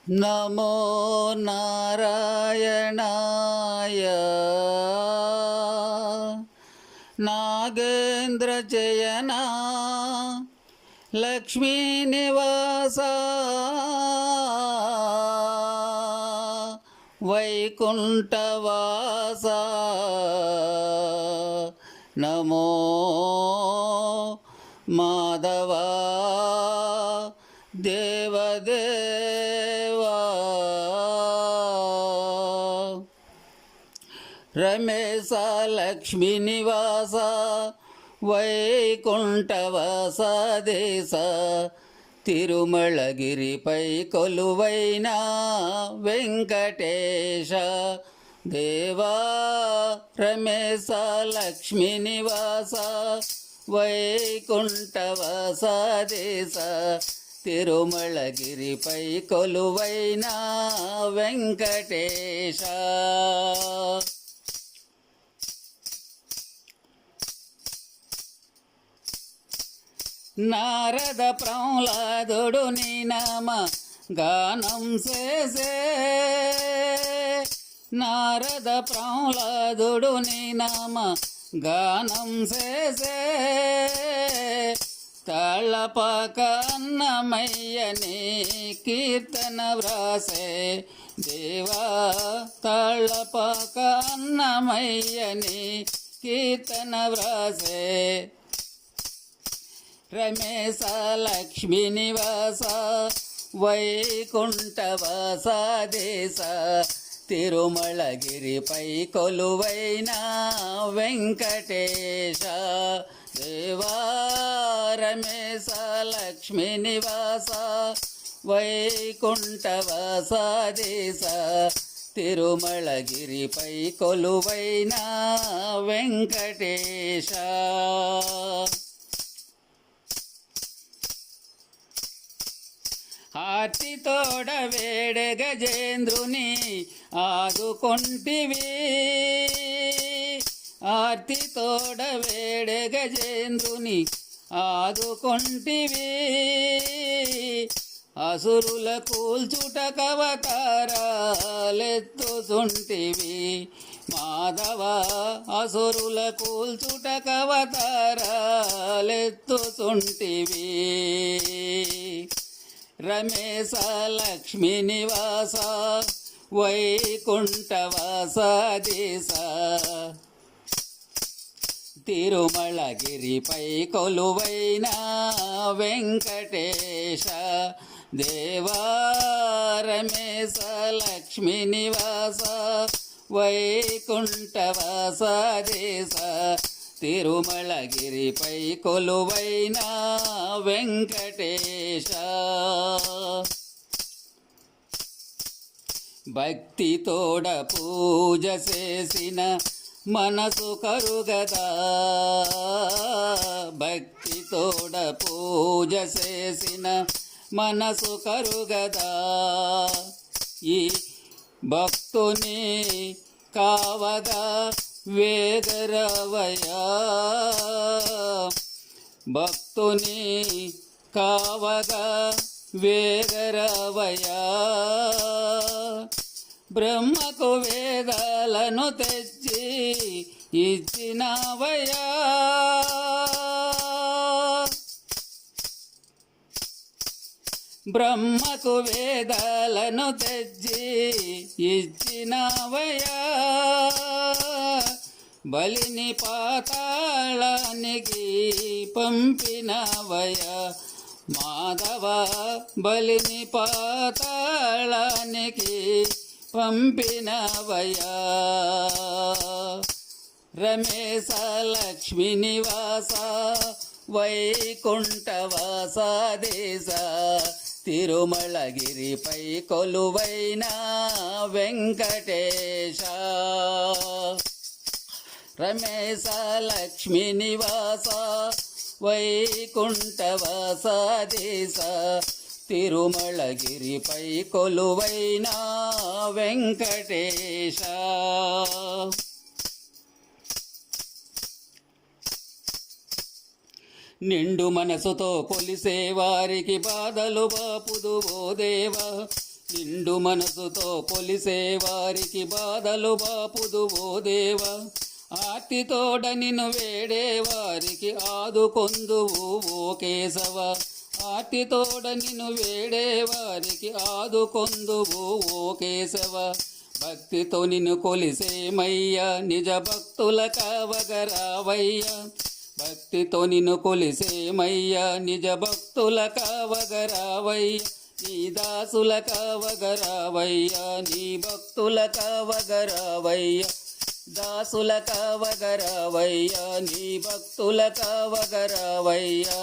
నమో నారాయణాయ నాగేంద్ర జయనా లక్ష్మీ నివాస వైకుంఠవాస నమో మాధవ దేవదేవా రమేశ లక్ష్మీ నివాస వైకుంఠవాస దేశ తిరుమలగిరిపై కొలువైన వెంకటేశ దేవా రమేశ లక్ష్మీ నివాస వైకుంఠవాస దేశ తిరుమలగిరిపై కొలువైన వెంకటేశ నారద ప్రహ్లాదుడు నీ నామ గానం చేసే నారద ప్రహ్లాదుడు నీ నామ గానం చేసే తాళపాక అన్నమయ్యని కీర్తన వ్రాసే దేవా తాళపాక అన్నమయ్యని కీర్తన వ్రాసే రమేశ లక్ష్మీ నివాస వైకుంఠవాస దేశ తిరుమలగిరిపై కొలువైన వెంకటేశ దేవా రమేశ లక్ష్మీ నివాస వైకుంఠవాస దేశ తిరుమలగిరిపై కొలువైన వెంకటేశ ఆర్తితోడ వేడ గజేంద్రుని ఆదుకొంటివి ఆర్తితోడ వేడ గజేంద్రుని ఆదుకొంటివి అసురుల కూల్చుట కవతారాలెత్తుచుంటివి మాధవ అసురుల కూల్చుట కవతారాలెత్తుచుంటివి రమేశ లక్ష్మీ నివాస వైకుంఠవాస దేశ తిరుమలగిరిపై కొలువైన వెంకటేశ దేవా రమేశ లక్ష్మీ నివాస వైకుంఠవాస దేశ తిరుమలగిరిపై కొలువైన వెంకటేశ భక్తితోడ పూజ చేసిన మనసు కరుగదా భక్తితోడ పూజ చేసిన మనసు కరుగదా ఈ భక్తుని కావగా వేగరవయా భక్తుని కావగా వేగరవయా బ్రహ్మకు వేదాలను తెచ్చి ఇచ్చినవయా బ్రహ్మకు వేదాలను తెచ్చి ఇచ్చినవయా బలిని పాతాళానికి పంపినవయా మాధవ బలిని పాతాళానికి పంపినవయా రమేశ లక్ష్మీ నివాస వైకుంఠవాస దేశ తిరుమలగిరిపై కొలువైన వెంకటేశ రమేశ లక్ష్మీ నివాస వైకుంఠవాస దేశ తిరుమలగిరిపై కొలువైన వెంకటేశ నిండు మనసుతో కొలిసే వారికి బాధలు బాపుదు ఓ దేవా, నిండు మనసుతో కొలిసే వారికి బాధలు బాపుదు ఓ దేవా. ఆర్తితోడ నిన్ను వేడే వారికి ఆదుకొందువు ఓ కేశవ. ఆర్తితోడ నిన్ను వేడే వారికి ఆదుకొందువు ఓ కేశవ. భక్తితో నిన్ను కొలిసేమయ్యా నిజ భక్తుల కావగరావయ్యా. భక్తితో నిన్ను కొలిసేమయ్యా నిజ భక్తుల కావగరావయ్యా. నీ దాసుల కావగరావయ్యా నీ భక్తుల కావగరావయ్యా. దాసుల కావగరావయ్యా నీ భక్తుల కావగరావయ్యా.